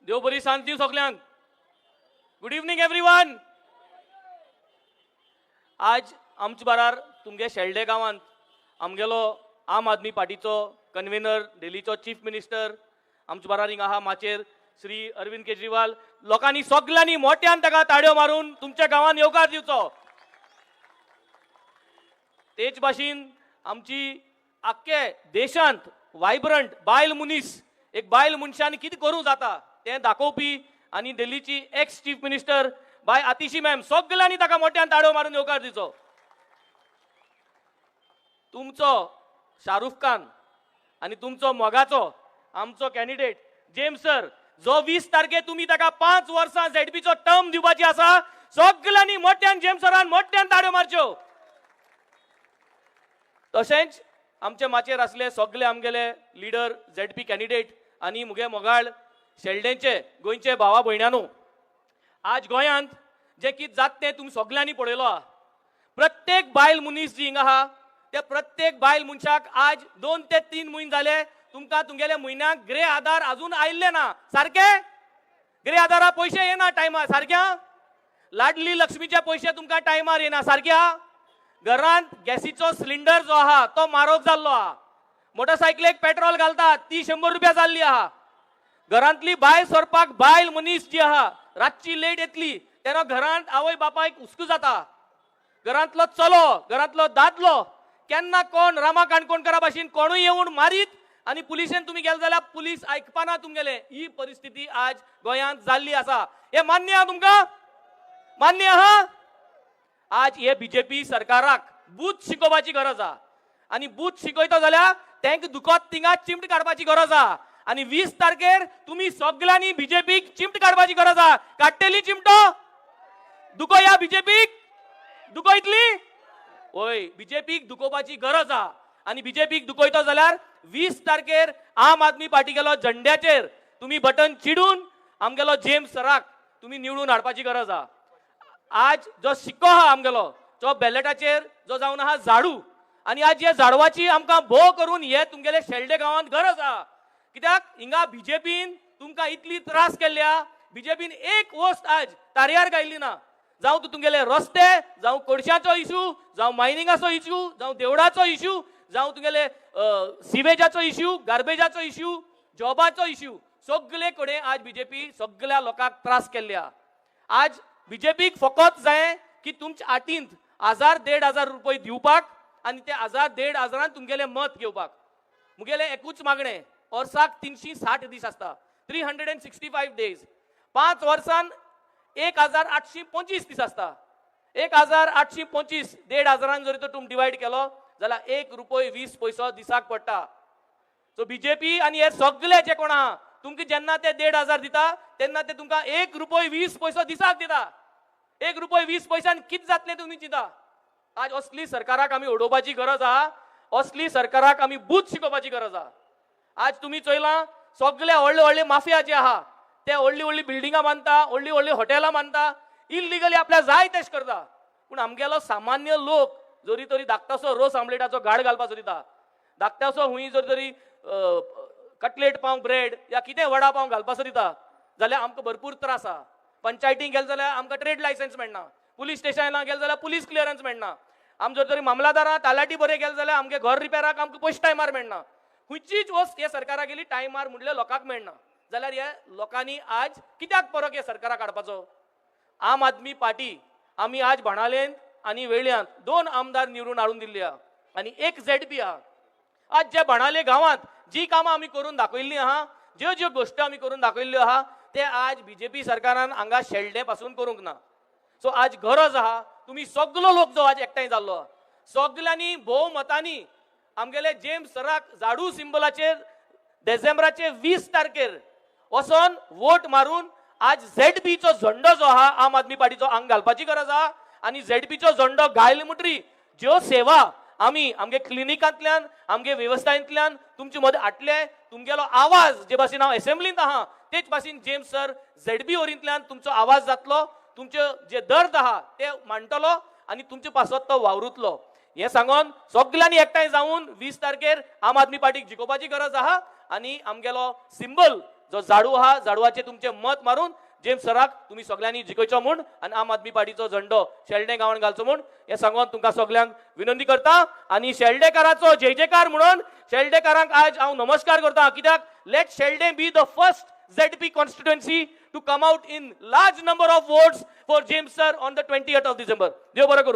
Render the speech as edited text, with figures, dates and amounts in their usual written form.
देव बरी सांज दिव सगळ्यांक. Good evening everyone. आज आमचे बारार तुमगे शेल्डे गांवांत आमगेलो आम आदमी पार्टीचो कन्व्हेनर, दिल्लीचो चीफ मिनिस्टर आमचे बारार हिंगा आहा माचेर श्री अरविंद केजरीवाल. लोकांनी सगळ्यांनी मोठ्यान ताका ताळयो मारून तुमच्या गांवांत येवकार दिवचो. तेच भाशेन आमची आख्खे देशांत वायब्रंट बायल मनीस, एक बायल मनशान कितें करूं जाता तें दाखोवपी आनी दिल्लीची एक्स चीफ मिनिस्टर बाय आतिशी मॅम सगळ्यांनी ताका मोठ्यान ताळयो मारून येवकार दिवचो. तुमचो शाहरुख खान आणि तुमचो मोगाचो आमचो कॅन्डिडेट जेम्स सर, जो 20 तारखेक तुम्ही ताका 5 वर्सां झेडपीचो टर्म दिवपाची आसा, सगळ्यांनी मोठ्यान जेम्स सरान मोठ्यान ताळयो मारच्यो. तशेंच आमचे माचेर आसले सगळे आमगेले लिडर, झेडपी कॅन्डिडेट आणि मुगे मोगाळ शेल्डेंचे गोंयचे भावा भयणांनो, आज गोंयांत जे कितें जाता तें तुमी सगळ्यांनी पळयलो आहा. प्रत्येक बायल मनीस जी हिंगा आहा त्या प्रत्येक बायल मनशाक आज 2 ते 3 म्हयने जाले तुमकां तुमगेले म्हयन्याक ग्रे आधार अजून आयिल्ले ना. सारखे ग्रे आधारा पैसे येना टायमार. सारख्या लाडली लक्ष्मीचे पैसे तुमकां टायमार येना. सारख्या घरांत गॅसीचो सिलिंडर जो आहा तो म्हारग जाल्लो आहा. मोटरसायकलेक पेट्रोल घालतात ती 100 रुपया जाल्ली आहा. घरांतली भायर सरपाक बायल मनीस जी आहा रातची लेट येतली तेन्ना घरांत आवय बापायक हुस्को जाता. घरांतलो चलो, घरांतलो दादलो केन्ना कोण रामा काणकोणकारा भाशेन कोणूय येवन मारीत आणि पुलिशेन तुम्ही गेले जाल्यार पुलीस आयकपाना तुमगेले. ही परिस्थिती आज गोंयांत जाल्ली आसा. हे मान्य आहा तुमकां? मान्य आहा? आज हे बीजेपी सरकाराक बूथ शिकोवपाची गरज आहा आणि बूथ शिकयता जाल्यार तांकां दुखत थिंगा चिमट काडपाची गरज आहा. आणि 20 तारखेर तुम्ही सगळ्यांनी बीजेपीक चिमट काडपाची गरज आहा. काडटली चिमटो? दुखोया बीजेपीक? दुखयतली? होय, बीजेपीक दुखोवपाची गरज आहा. आणि बीजेपीक दुखयता जाल्यार 20 तारखेर आम आदमी पार्टी गेलो झंड्याचेर तुम्ही बटन चिडून आमगेलो जेम्स सराक तुम्ही निवडून हाडपाची गरज आहा. आज जो शिक्को आहा आमगेलो जो बॅलेटाचेर जो जावन आहा झाडू, आणि आज हे झाडवाची आमकां भोव करून हे तुमगेले शेल्डे गांवांत गरज आहा. कित्याक हिंगा बीजेपीन तुमकां इतली त्रास केल्ल्या, बीजेपीन एक वस्त आज तारयार घायल्ली ना. जावं तूं तुमगेले रस्ते, जावं कोडशाचो इशू, जावं मायनिंगाचो इशू, जावं देवळाचो इशू, जावं तुमगेले सिवेजाचो इशू, गार्बेजाचो इशू, जॉबाचो इशू, सगळे कडेन आज बीजेपी सगळ्या लोकांक त्रास केल्ल्या. आज बीजेपीक फकत जाय की तुमच्या आटींत 1000-1500 रुपये दिवपाक आणि ते 1000-1500 तुमगेले मत घेवपाक. मुगेले एकूच मागणे वर्साक 360 दीस असता, 365 डेज. 5 वर्सान 1825 दीस असता. 1825 1,500 जरी तो तुम डिवाइड केलो जाल्यार 1 रुपये 20 पैसो दिसाक पडटा. सो बीजेपी आणि हे सगळे जे कोण आहा तुमकां जेन्ना ते 1,500 दिता तेन्ना ते तुमकां 1 रुपये 20 पैसो दिसाक दिता. 1 रुपये 20 पैशान कितें जातलें तुमी चिंता? आज असली सरकाराक आमी उडोवपाची गरज आहा. असली सरकाराक आमी बूथ शिकोवपाची गरज आहा. आज तुम्ही चोयलां सगळे व्हडले व्हडले माफिया जे आहा ते व्हडली व्हडली बिल्डिंगां बांदता, व्हडली व्हडली हॉटेलां बांदता, इल्लिगली आपल्या जाय तेश करता. पूण आमगेलो सामान्य लोक जरी तरी धाकटोसो रोस आमलेटाचो घाड घालपाचो दिता, धाकटोसो हुंय जरी तरी कटलेट पाव ब्रेड या कितें वडा पाव घालपाचो दिता जाल्यार आमकां भरपूर त्रास आहा. पंचायतीक गेले जाल्यार आमकां ट्रेड लायसन्स मेळना, पुलीस स्टेशनाक गेले जाल्यार पुलीस क्लियरन्स मेळना, आम जर तरी मामलादारां तालाटी बरे गेले जाल्यार आमगे घर रिपेराक आमकां पयशे टायमार मेळना. खंयचीच वस्त हे सरकाराक गेली टायमार म्हणले लोकांक मेळना. जाल्यार ह्या लोकांनी आज कित्याक परत हे सरकाराक हाडपाचो? आम आदमी पार्टी आमी आज भाणालेन आणि वेळ्यांत 2 आमदार निवडून हाडून दिल्ले आहा आणि 1 झेडपी आहा. आज जे भाणाले गांवांत जी कामां आमी करून दाखयल्ली आहा, ज्यो ज्यो गोश्टी आमी करून दाखयल्ल्यो आहा ते आज बीजेपी सरकारान हांगा शेल्डे पासून करूंक ना. सो आज गरज आहा तुम्ही सगळो लोक जो आज एकठांय जाल्लो आहा सगळ्यांनी भोवमतांनी आमगेले जेम्स सराक झाडू सिंबलाचेर डिसेंबराचे 20 तारखेर वचोन वोट मारून आज झेडपीचो झेंडो जो आहा आम आदमी पार्टीचो हांगा घालपाची गरज आहा. आणि झेडपीचो झेंडो घायले म्हणटरी ज्यो सेवा आमी आमगे क्लिनिकांतल्यान आमगे वेवस्थांतल्यान तुमचे मदें हाडले, तुमगेलो आवाज जे भाशेन हांव असेंब्लींत आहा तेच भाशेन जेम्स सर झेडपी वरींतल्यान तुमचो आवाज जातलो, तुमचे जे दर्द आहा ते मांडटलो आणि तुमचे पासत तो वावरुतलो. हे सांगून सगळ्यांनी एकठांय जाऊन 20 तारखेर आम आदमी पार्टीक जिखोवपाची गरज आहा आणि आमगेलो सिंबल जो झाडू हा झाडवाचे तुमचे मत मारून जेम्स सराक तुम्ही सगळ्यांनी जिखोवचो म्हूण आनी आम आदमी पार्टीचो झंडो शेल्डे गांवांत घालचो म्हूण हे सांगून तुमकां सगळ्यांक विनंती करता आनी शेल्डेकाराचो जय जयकार म्हणून शेल्डेकारांक आज हांव नमस्कार करता कित्याक let Shelde be the first ZP constituency to come out in large number of votes for James sir on the 20th of December. देव बरो करूं.